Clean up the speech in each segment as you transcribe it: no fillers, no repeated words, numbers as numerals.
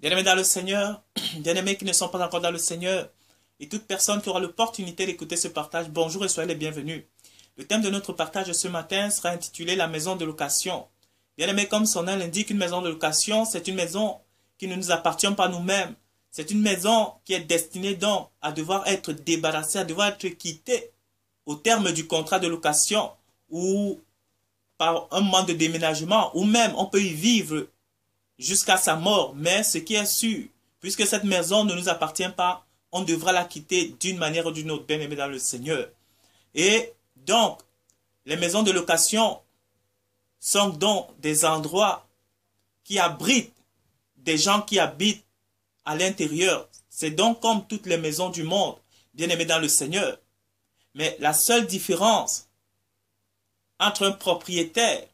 Bien-aimés dans le Seigneur, bien-aimés qui ne sont pas encore dans le Seigneur, et toute personne qui aura l'opportunité d'écouter ce partage, bonjour et soyez les bienvenus. Le thème de notre partage ce matin sera intitulé La maison de location. Bien-aimés, comme son nom l'indique, une maison de location, c'est une maison qui ne nous appartient pas nous-mêmes. C'est une maison qui est destinée donc à devoir être débarrassée, à devoir être quittée au terme du contrat de location ou par un moment de déménagement, ou même on peut y vivre jusqu'à sa mort. Mais ce qui est sûr, puisque cette maison ne nous appartient pas, on devra la quitter d'une manière ou d'une autre, bien aimé dans le Seigneur. Et donc, les maisons de location sont donc des endroits qui abritent des gens qui habitent à l'intérieur. C'est donc comme toutes les maisons du monde, bien aimé dans le Seigneur. Mais la seule différence entre un propriétaire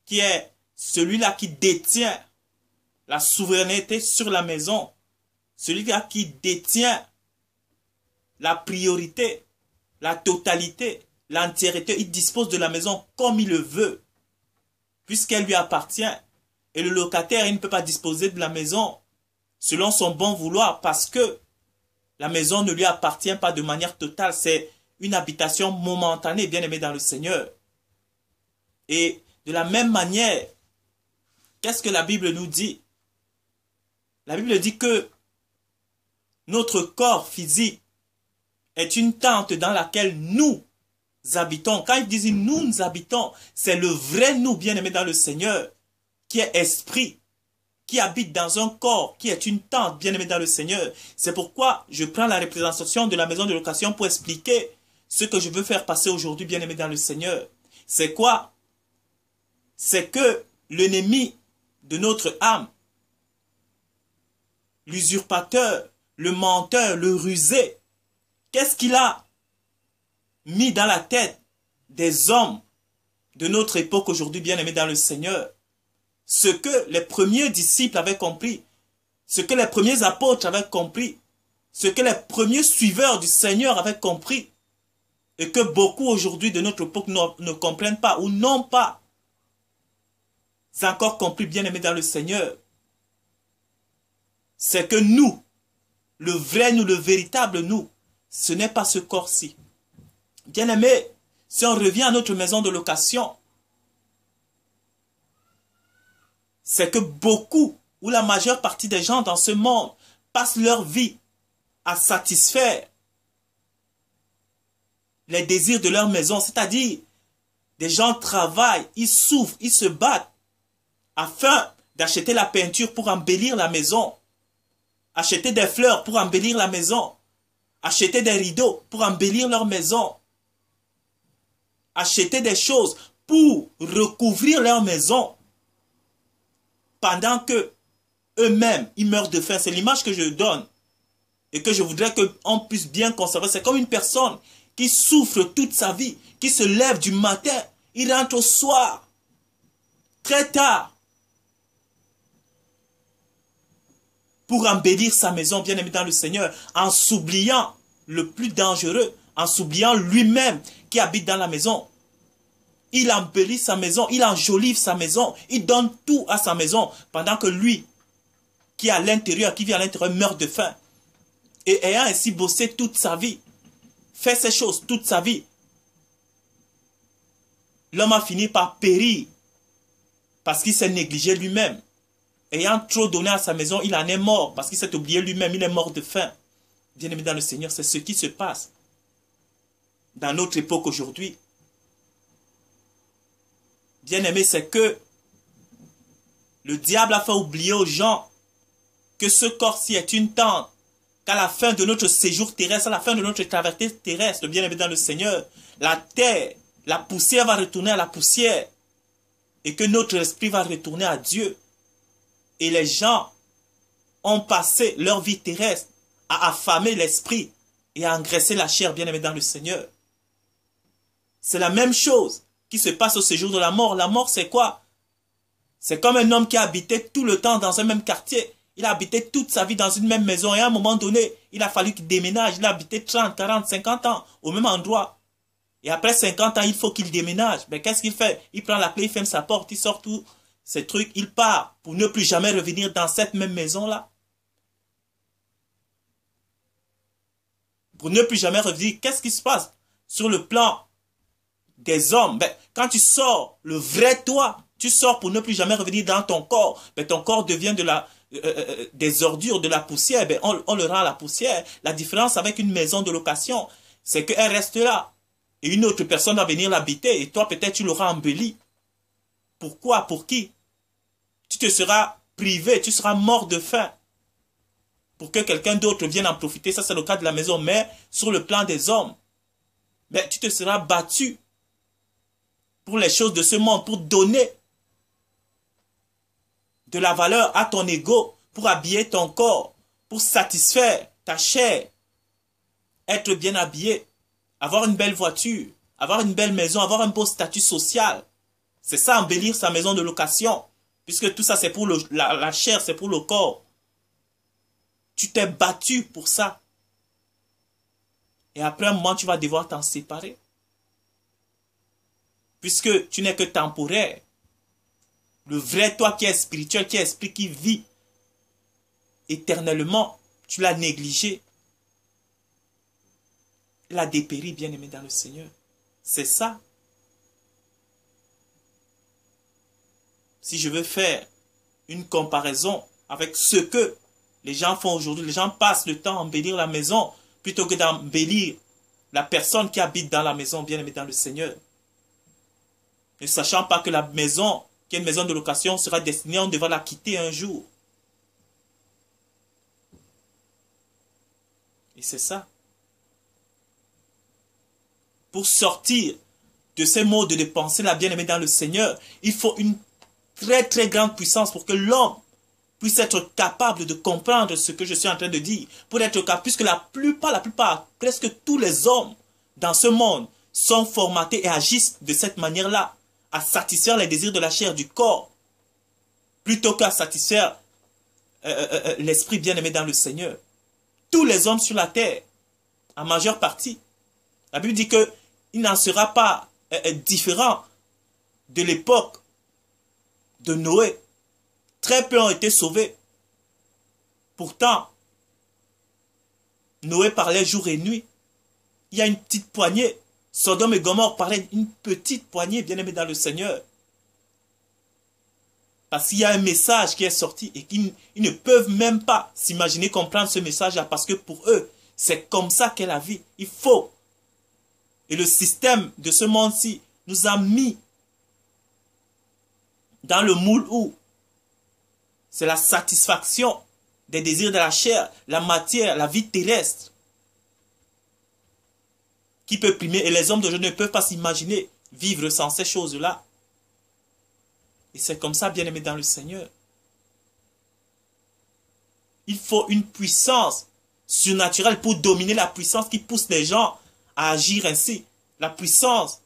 qui est celui-là qui détient la souveraineté sur la maison, celui-là qui détient la priorité, la totalité, l'entièreté, il dispose de la maison comme il le veut, puisqu'elle lui appartient. Et le locataire, il ne peut pas disposer de la maison selon son bon vouloir, parce que la maison ne lui appartient pas de manière totale. C'est une habitation momentanée, bien aimée dans le Seigneur. Et de la même manière, qu'est-ce que la Bible nous dit? La Bible dit que notre corps physique est une tente dans laquelle nous habitons. Quand il dit nous habitons, c'est le vrai nous, bien aimé dans le Seigneur, qui est esprit, qui habite dans un corps, qui est une tente, bien aimé dans le Seigneur. C'est pourquoi je prends la représentation de la maison de location pour expliquer ce que je veux faire passer aujourd'hui, bien aimé dans le Seigneur. C'est quoi? C'est que l'ennemi de notre âme, l'usurpateur, le menteur, le rusé, qu'est-ce qu'il a mis dans la tête des hommes de notre époque aujourd'hui, bien aimés dans le Seigneur? Ce que les premiers disciples avaient compris, ce que les premiers apôtres avaient compris, ce que les premiers suiveurs du Seigneur avaient compris, et que beaucoup aujourd'hui de notre époque ne comprennent pas ou n'ont pas encore compris, bien aimés dans le Seigneur, c'est que nous, le vrai nous, le véritable nous, ce n'est pas ce corps-ci. Bien aimé, si on revient à notre maison de location, c'est que beaucoup, ou la majeure partie des gens dans ce monde, passent leur vie à satisfaire les désirs de leur maison. C'est-à-dire, des gens travaillent, ils souffrent, ils se battent afin d'acheter la peinture pour embellir la maison, acheter des fleurs pour embellir la maison, acheter des rideaux pour embellir leur maison, acheter des choses pour recouvrir leur maison, pendant que eux-mêmes, ils meurent de faim. C'est l'image que je donne et que je voudrais qu'on puisse bien conserver. C'est comme une personne qui souffre toute sa vie, qui se lève du matin, il rentre au soir, très tard, pour embellir sa maison, bien aimé dans le Seigneur, en s'oubliant le plus dangereux, en s'oubliant lui-même qui habite dans la maison. Il embellit sa maison, il enjolive sa maison, il donne tout à sa maison, pendant que lui, qui est à l'intérieur, qui vit à l'intérieur, meurt de faim. Et ayant ainsi bossé toute sa vie, fait ces choses toute sa vie, l'homme a fini par périr, parce qu'il s'est négligé lui-même. Ayant trop donné à sa maison, il en est mort, parce qu'il s'est oublié lui-même, il est mort de faim. Bien aimé dans le Seigneur, c'est ce qui se passe dans notre époque aujourd'hui. Bien-aimé, c'est que le diable a fait oublier aux gens que ce corps-ci est une tente, qu'à la fin de notre séjour terrestre, à la fin de notre traversée terrestre, bien-aimé dans le Seigneur, la terre, la poussière va retourner à la poussière et que notre esprit va retourner à Dieu. Et les gens ont passé leur vie terrestre à affamer l'esprit et à engraisser la chair, bien-aimé dans le Seigneur. C'est la même chose qui se passe au séjour de la mort. La mort, c'est quoi? C'est comme un homme qui a habité tout le temps dans un même quartier. Il a habité toute sa vie dans une même maison. Et à un moment donné, il a fallu qu'il déménage. Il a habité 30, 40, 50 ans au même endroit. Et après 50 ans, il faut qu'il déménage. Mais qu'est-ce qu'il fait? Il prend la clé, il ferme sa porte, il sort tout ces trucs, il part pour ne plus jamais revenir dans cette même maison-là. Pour ne plus jamais revenir, qu'est-ce qui se passe sur le plan des hommes? Ben, quand tu sors le vrai toi, tu sors pour ne plus jamais revenir dans ton corps. Ben, ton corps devient des ordures, de la poussière. Ben, on le rend à la poussière. La différence avec une maison de location, c'est qu'elle reste là. Et une autre personne va venir l'habiter. Et toi, peut-être, tu l'auras embelli. Pourquoi? Pour qui? Tu te seras privé, tu seras mort de faim. Pour que quelqu'un d'autre vienne en profiter. Ça, c'est le cas de la maison. Mais sur le plan des hommes, ben, tu te seras battu pour les choses de ce monde, pour donner de la valeur à ton ego, pour habiller ton corps, pour satisfaire ta chair, être bien habillé, avoir une belle voiture, avoir une belle maison, avoir un beau statut social. C'est ça, embellir sa maison de location. Puisque tout ça, c'est pour la chair, c'est pour le corps. Tu t'es battu pour ça. Et après un moment, tu vas devoir t'en séparer. Puisque tu n'es que temporaire. Le vrai toi qui est spirituel, qui est esprit, qui vit éternellement, tu l'as négligé. Il a dépéri, bien-aimé dans le Seigneur. C'est ça. Si je veux faire une comparaison avec ce que les gens font aujourd'hui, les gens passent le temps à embellir la maison plutôt que d'embellir la personne qui habite dans la maison, bien-aimé dans le Seigneur. Ne sachant pas que la maison, qui est une maison de location, sera destinée, on devra la quitter un jour. Et c'est ça. Pour sortir de ces modes de pensée, la bien-aimée dans le Seigneur, il faut une très très grande puissance pour que l'homme puisse être capable de comprendre ce que je suis en train de dire. Pour être capable, puisque la plupart, presque tous les hommes dans ce monde sont formatés et agissent de cette manière-là, à satisfaire les désirs de la chair, du corps, plutôt qu'à satisfaire l'esprit bien-aimé dans le Seigneur. Tous les hommes sur la terre, en majeure partie, la Bible dit qu'il n'en sera pas différent de l'époque de Noé. Très peu ont été sauvés. Pourtant, Noé parlait jour et nuit. Il y a une petite poignée. Sodome et Gomorrhe parlaient une petite poignée, bien-aimés dans le Seigneur. Parce qu'il y a un message qui est sorti et qu'ils ne peuvent même pas s'imaginer comprendre ce message-là. Parce que pour eux, c'est comme ça qu'est la vie. Il faut. Et le système de ce monde-ci nous a mis dans le moule où c'est la satisfaction des désirs de la chair, la matière, la vie terrestre qui peut primer. Et les hommes d'aujourd'hui ne peuvent pas s'imaginer vivre sans ces choses-là. Et c'est comme ça, bien-aimé dans le Seigneur. Il faut une puissance surnaturelle pour dominer la puissance qui pousse les gens à agir ainsi. La puissance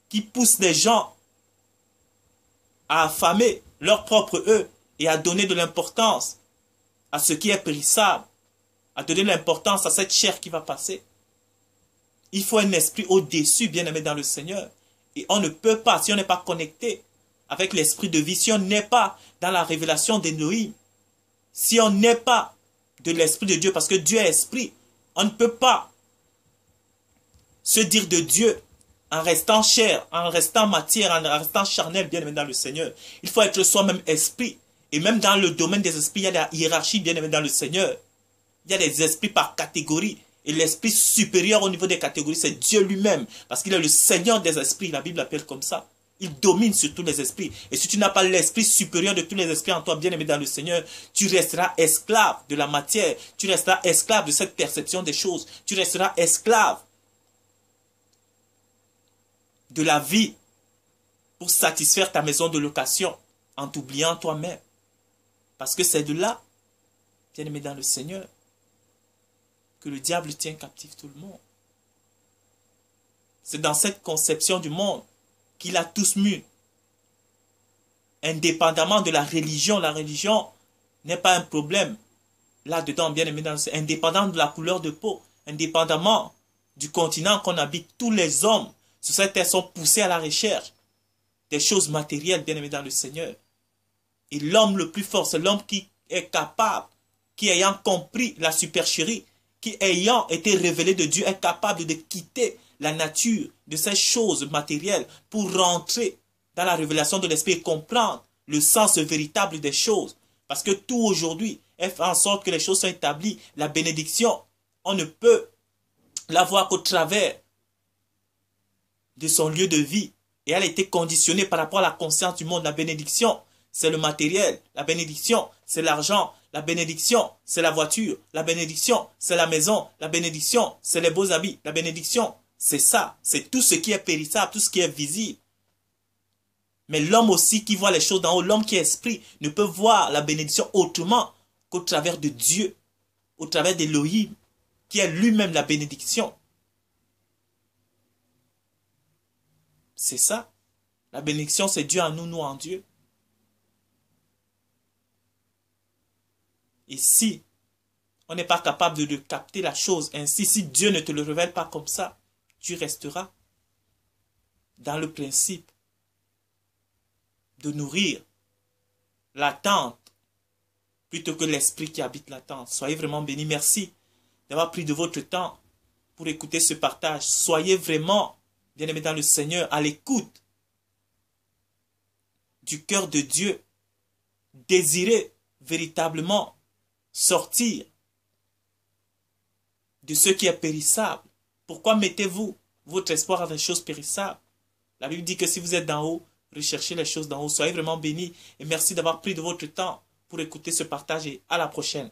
qui pousse les gens à affamer leur propre eux et à donner de l'importance à ce qui est périssable, à donner de l'importance à cette chair qui va passer. Il faut un esprit au-dessus, bien-aimé dans le Seigneur. Et on ne peut pas, si on n'est pas connecté avec l'esprit de vie, si on n'est pas dans la révélation d'Élohim, si on n'est pas de l'esprit de Dieu, parce que Dieu est esprit, on ne peut pas se dire de Dieu en restant chair, en restant matière, en restant charnel, bien aimé dans le Seigneur. Il faut être soi-même esprit. Et même dans le domaine des esprits, il y a la hiérarchie, bien aimé dans le Seigneur. Il y a des esprits par catégorie. Et l'esprit supérieur au niveau des catégories, c'est Dieu lui-même. Parce qu'il est le Seigneur des esprits. La Bible l'appelle comme ça. Il domine sur tous les esprits. Et si tu n'as pas l'esprit supérieur de tous les esprits en toi, bien aimé dans le Seigneur, tu resteras esclave de la matière. Tu resteras esclave de cette perception des choses. Tu resteras esclave de la vie pour satisfaire ta maison de location en t'oubliant toi-même. Parce que c'est de là, bien aimé dans le Seigneur, que le diable tient captif tout le monde. C'est dans cette conception du monde qu'il a tous mis. Indépendamment de la religion n'est pas un problème. Là-dedans, bien aimé dans le Seigneur, indépendamment de la couleur de peau, indépendamment du continent qu'on habite, tous les hommes sur cette terre sont poussés à la recherche des choses matérielles, bien aimé dans le Seigneur. Et l'homme le plus fort, c'est l'homme qui est capable, qui ayant compris la supercherie, qui ayant été révélé de Dieu, est capable de quitter la nature de ces choses matérielles pour rentrer dans la révélation de l'esprit et comprendre le sens véritable des choses. Parce que tout aujourd'hui fait en sorte que les choses sont établies. La bénédiction, on ne peut la voir qu'au travers de son lieu de vie. Et elle a été conditionnée par rapport à la conscience du monde. La bénédiction, c'est le matériel. La bénédiction, c'est l'argent. La bénédiction, c'est la voiture. La bénédiction, c'est la maison. La bénédiction, c'est les beaux habits. La bénédiction, c'est ça. C'est tout ce qui est périssable, tout ce qui est visible. Mais l'homme aussi qui voit les choses d'en haut, l'homme qui est esprit, ne peut voir la bénédiction autrement qu'au travers de Dieu, au travers d'Élohim, qui est lui-même la bénédiction. C'est ça. La bénédiction, c'est Dieu en nous, nous en Dieu. Et si on n'est pas capable de capter la chose ainsi, si Dieu ne te le révèle pas comme ça, tu resteras dans le principe de nourrir l'attente plutôt que l'esprit qui habite l'attente. Soyez vraiment bénis. Merci d'avoir pris de votre temps pour écouter ce partage. Soyez vraiment, bien-aimés dans le Seigneur, à l'écoute du cœur de Dieu. Désirez véritablement sortir de ce qui est périssable. Pourquoi mettez-vous votre espoir dans des choses périssables? La Bible dit que si vous êtes d'en haut, recherchez les choses d'en haut. Soyez vraiment bénis et merci d'avoir pris de votre temps pour écouter ce partage et à la prochaine.